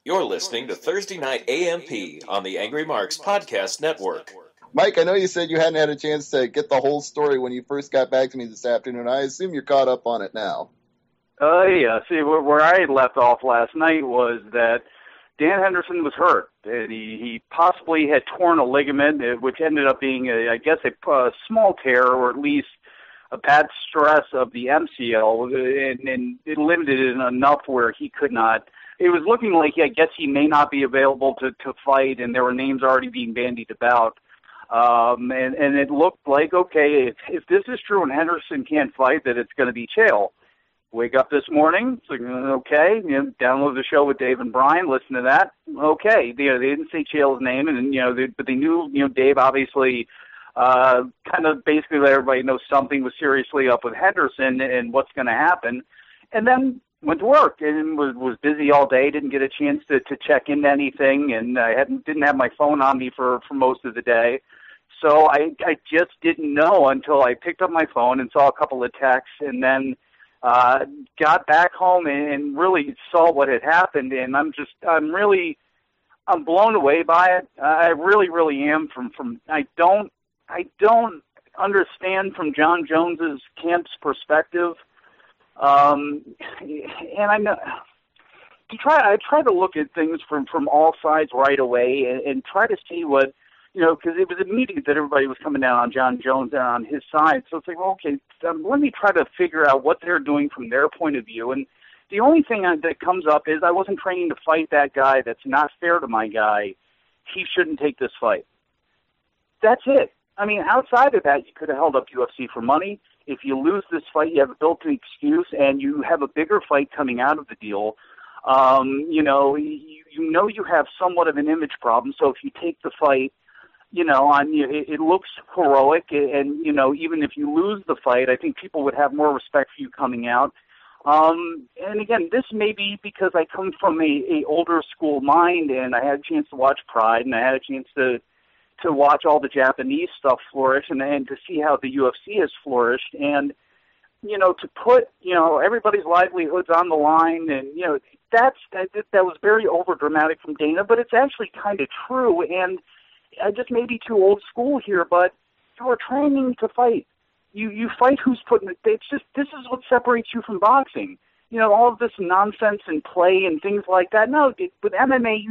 You're listening to Thursday Night AMP on the Angry Marks Podcast Network. Mike, I know you said you hadn't had a chance to get the whole story when you first got back to me this afternoon. I assume you're caught up on it now. Yeah. See, where I had left off last night was that Dan Henderson was hurt. He possibly had torn a ligament, which ended up being, a small tear, or at least a bad stress of the MCL, and it limited it enough where he could not. It was looking like, I guess, he may not be available to fight, and there were names already being bandied about. And it looked like, okay, if this is true and Henderson can't fight, that it's going to be Chael. Wake up this morning, it's like, okay, download the show with Dave and Brian, listen to that. Okay, they didn't say Chael's name, and but they knew, Dave obviously kind of basically let everybody know something was seriously up with Henderson and what's going to happen. And then went to work and was busy all day, didn't get a chance to check into anything, and I didn't have my phone on me for most of the day. So I just didn't know until I picked up my phone and saw a couple of texts, and then got back home and really saw what had happened, and I'm blown away by it. I really, really am. I don't understand from Jon Jones's camp's perspective. And I know I try to look at things from all sides right away and try to see what, because it was immediate that everybody was coming down on Jon Jones and on his side. So it's like, well, okay, let me try to figure out what they're doing from their point of view. And the only thing that comes up is I wasn't training to fight that guy. That's not fair to my guy. He shouldn't take this fight. That's it. I mean, outside of that, you could have held up UFC for money. If you lose this fight, you have a built-in excuse, and you have a bigger fight coming out of the deal. You have somewhat of an image problem. So if you take the fight, it looks heroic, and even if you lose the fight, I think people would have more respect for you coming out. And again, this may be because I come from a older school mind, and I had a chance to watch Pride, and I had a chance to watch all the Japanese stuff flourish, and to see how the UFC has flourished, and to put everybody's livelihoods on the line, and that was very overdramatic from Dana, but it's actually kind of true. And I just may be too old school here, but you are training to fight. You fight who's putting it. It's just, this is what separates you from boxing. All of this nonsense and play and things like that. No, with MMA,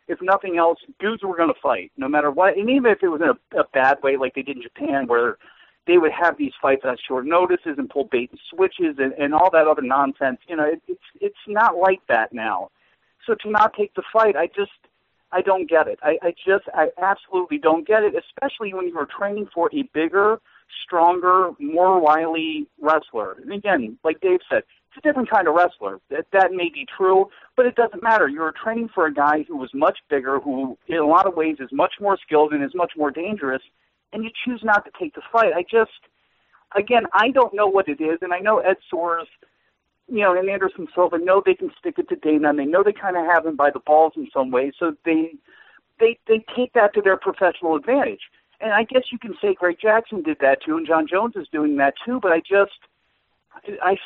if nothing else, dudes were going to fight no matter what. And even if it was in a bad way like they did in Japan, where they would have these fights on short notices and pull bait and switches and all that other nonsense. It's not like that now. So to not take the fight, I don't get it. I absolutely don't get it, especially when you are training for a bigger, stronger, more wily wrestler. And again, like Dave said, it's a different kind of wrestler. That may be true, but it doesn't matter. You're training for a guy who was much bigger, who in a lot of ways is much more skilled and is much more dangerous, and you choose not to take the fight. I don't know what it is, and I know Ed Soares, and Anderson Silva know they can stick it to Dana, and they know they kind of have him by the balls in some ways, so they take that to their professional advantage. And I guess you can say Greg Jackson did that too, and Jon Jones is doing that too, but I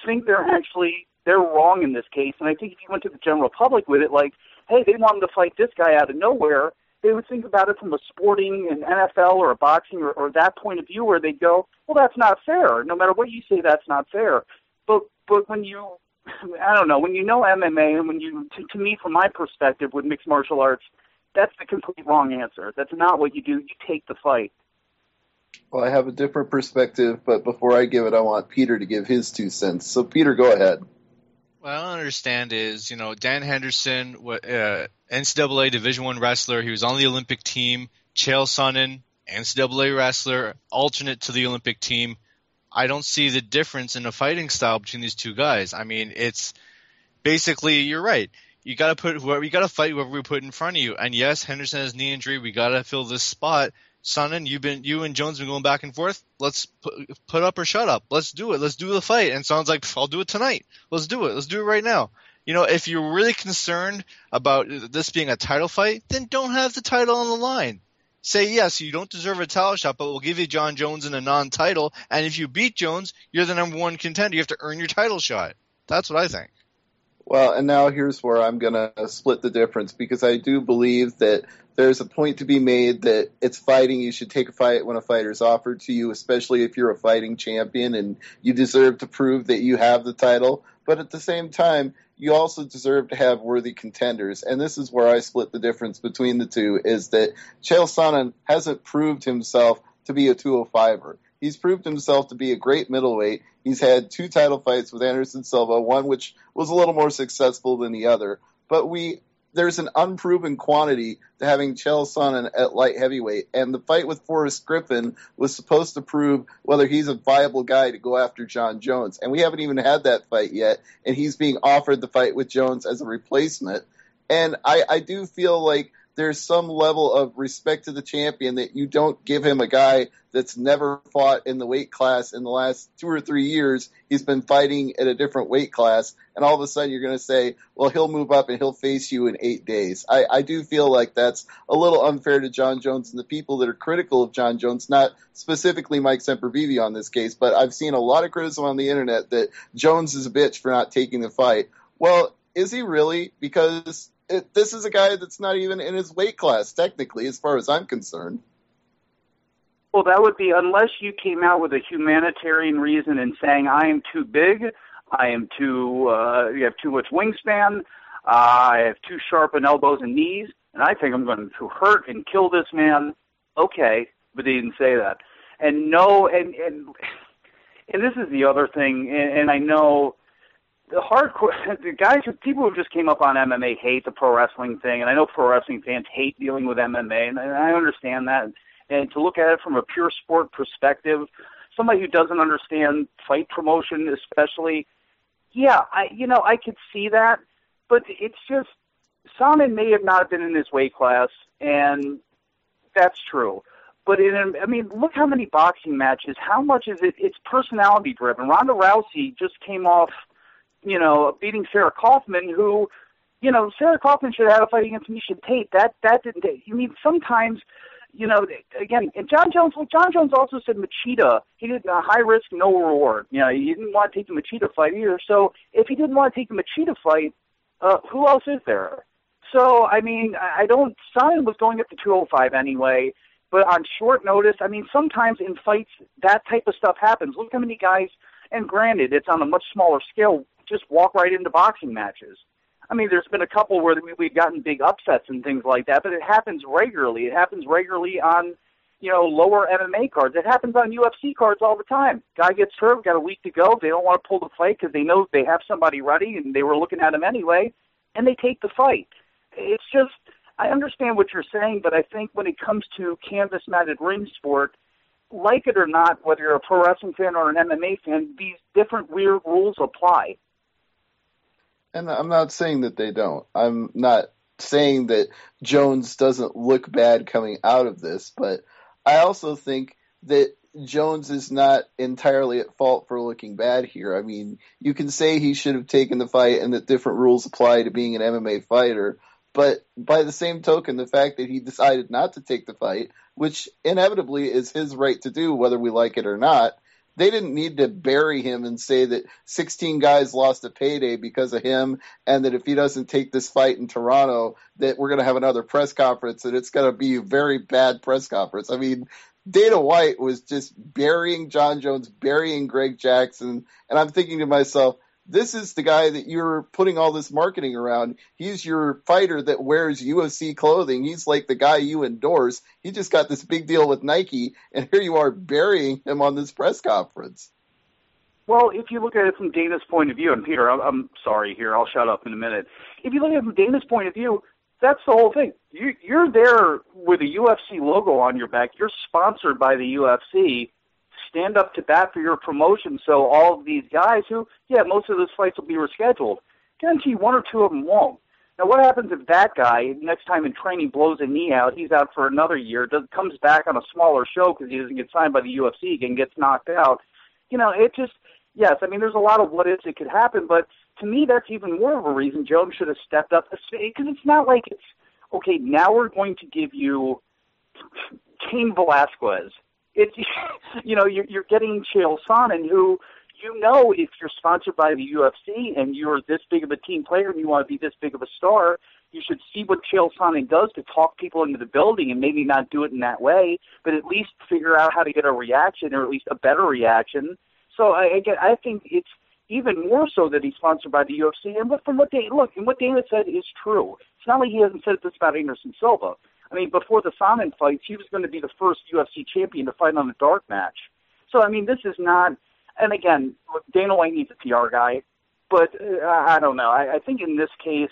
think they're wrong in this case, and I think if you went to the general public with it, like, hey, they wanted to fight this guy out of nowhere, they would think about it from a sporting, an NFL, or a boxing, or that point of view, where they go, well, that's not fair. No matter what you say, that's not fair. But when when you know MMA, and when to me, from my perspective, with mixed martial arts, that's the complete wrong answer. That's not what you do. You take the fight. Well, I have a different perspective, but before I give it, I want Peter to give his 2 cents. So, Peter, go ahead. What I don't understand is, Dan Henderson, NCAA Division I wrestler. He was on the Olympic team. Chael Sonnen, NCAA wrestler, alternate to the Olympic team. I don't see the difference in the fighting style between these two guys. I mean, it's basically, you're right. You got to fight whoever we put in front of you. And yes, Henderson has knee injury. We got to fill this spot. Sonnen, you and Jones have been going back and forth. Let's put up or shut up. Let's do it. Let's do the fight. And Sonnen's like, I'll do it tonight. Let's do it. Let's do it right now. If you're really concerned about this being a title fight, then don't have the title on the line. Say, yes, you don't deserve a title shot, but we'll give you Jon Jones in a non-title. And if you beat Jones, you're the number one contender. You have to earn your title shot. That's what I think. Well, and now here's where I'm going to split the difference, because I do believe that there's a point to be made that it's fighting. You should take a fight when a fighter's offered to you, especially if you're a fighting champion and you deserve to prove that you have the title. But at the same time, you also deserve to have worthy contenders. And this is where I split the difference between the two, is that Chael Sonnen hasn't proved himself to be a 205er. He's proved himself to be a great middleweight. He's had 2 title fights with Anderson Silva, one which was a little more successful than the other. But there's an unproven quantity to having Chael Sonnen at light heavyweight. And the fight with Forrest Griffin was supposed to prove whether he's a viable guy to go after Jon Jones. And we haven't even had that fight yet. And he's being offered the fight with Jones as a replacement. And I do feel like there's some level of respect to the champion that you don't give him a guy that's never fought in the weight class in the last 2 or 3 years. He's been fighting at a different weight class, and all of a sudden you're going to say, well, he'll move up and he'll face you in 8 days. I do feel like that's a little unfair to Jon Jones and the people that are critical of Jon Jones, not specifically Mike Sempervive on this case, but I've seen a lot of criticism on the internet that Jones is a bitch for not taking the fight. Well, is he really? Because this is a guy that's not even in his weight class, technically, as far as I'm concerned. Well, that would be unless you came out with a humanitarian reason and saying, I am too big, I am you have too much wingspan, I have too sharp an elbows and knees, and I think I'm going to hurt and kill this man. Okay, but he didn't say that. And no, and this is the other thing, and I know the hardcore, the guys, people who just came up on MMA hate the pro wrestling thing, and I know pro wrestling fans hate dealing with MMA, and I understand that. And to look at it from a pure sport perspective, somebody who doesn't understand fight promotion especially, yeah, I could see that, but it's just, Sonnen may have not been in his weight class, and that's true. But look how many boxing matches, how much is it, it's personality driven. Ronda Rousey just came off, beating Sarah Kaufman, who, Sarah Kaufman should have had a fight against Miesha Tate. That didn't. Sometimes, again, and Jon Jones also said Machida. He did a high risk, no reward. He didn't want to take the Machida fight either. So if he didn't want to take the Machida fight, who else is there? So Sonnen was going up to 205 anyway. But on short notice, sometimes in fights that type of stuff happens. Look how many guys. And granted, it's on a much smaller scale, just walk right into boxing matches. There's been a couple where we've gotten big upsets and things like that, but it happens regularly. It happens regularly on, lower MMA cards. It happens on UFC cards all the time. Guy gets hurt, got a week to go. They don't want to pull the fight because they know they have somebody ready, and they were looking at him anyway, and they take the fight. It's just, I understand what you're saying, but I think when it comes to canvas-matted ring sport, like it or not, whether you're a pro wrestling fan or an MMA fan, these different weird rules apply. And I'm not saying that they don't. I'm not saying that Jones doesn't look bad coming out of this, but I also think that Jones is not entirely at fault for looking bad here. You can say he should have taken the fight and that different rules apply to being an MMA fighter, but by the same token, the fact that he decided not to take the fight, which inevitably is his right to do whether we like it or not, they didn't need to bury him and say that 16 guys lost a payday because of him, and that if he doesn't take this fight in Toronto, that we're going to have another press conference, and it's going to be a very bad press conference. Dana White was just burying Jon Jones, burying Greg Jackson, and I'm thinking to myself, this is the guy that you're putting all this marketing around. He's your fighter that wears UFC clothing. He's like the guy you endorse. He just got this big deal with Nike, and here you are burying him on this press conference. Well, if you look at it from Dana's point of view, and Peter, I'm sorry here, I'll shut up in a minute. If you look at it from Dana's point of view, that's the whole thing. You're there with a UFC logo on your back. You're sponsored by the UFC. Stand up to bat for your promotion, so all of these guys who, most of those fights will be rescheduled. Guarantee one or two of them won't. Now, what happens if that guy, next time in training, blows a knee out, he's out for another year, comes back on a smaller show because he doesn't get signed by the UFC again, gets knocked out? It just, yes, there's a lot of what ifs that could happen, but to me, that's even more of a reason Jones should have stepped up, because it's not like it's, okay, now we're going to give you Cain Velasquez. It's, you're getting Chael Sonnen, who, you know, if you're sponsored by the UFC and you're this big of a team player and you want to be this big of a star, you should see what Chael Sonnen does to talk people into the building, and maybe not do it in that way, but at least figure out how to get a reaction, or at least a better reaction. So I think it's even more so that he's sponsored by the UFC. And from what what Dana said is true. It's not like he hasn't said this about Anderson Silva. I mean, before the Sonnen fights, he was going to be the first UFC champion to fight on a dark match. So, I mean, this is not, and again, look, Dana White needs a PR guy, but I don't know. I think in this case,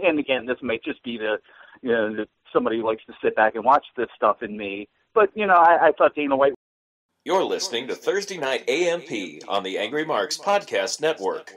and again, this might just be that somebody who likes to sit back and watch this stuff in me, but, I thought Dana White. You're listening to Thursday Night AMP on the Angry Marks Podcast Network.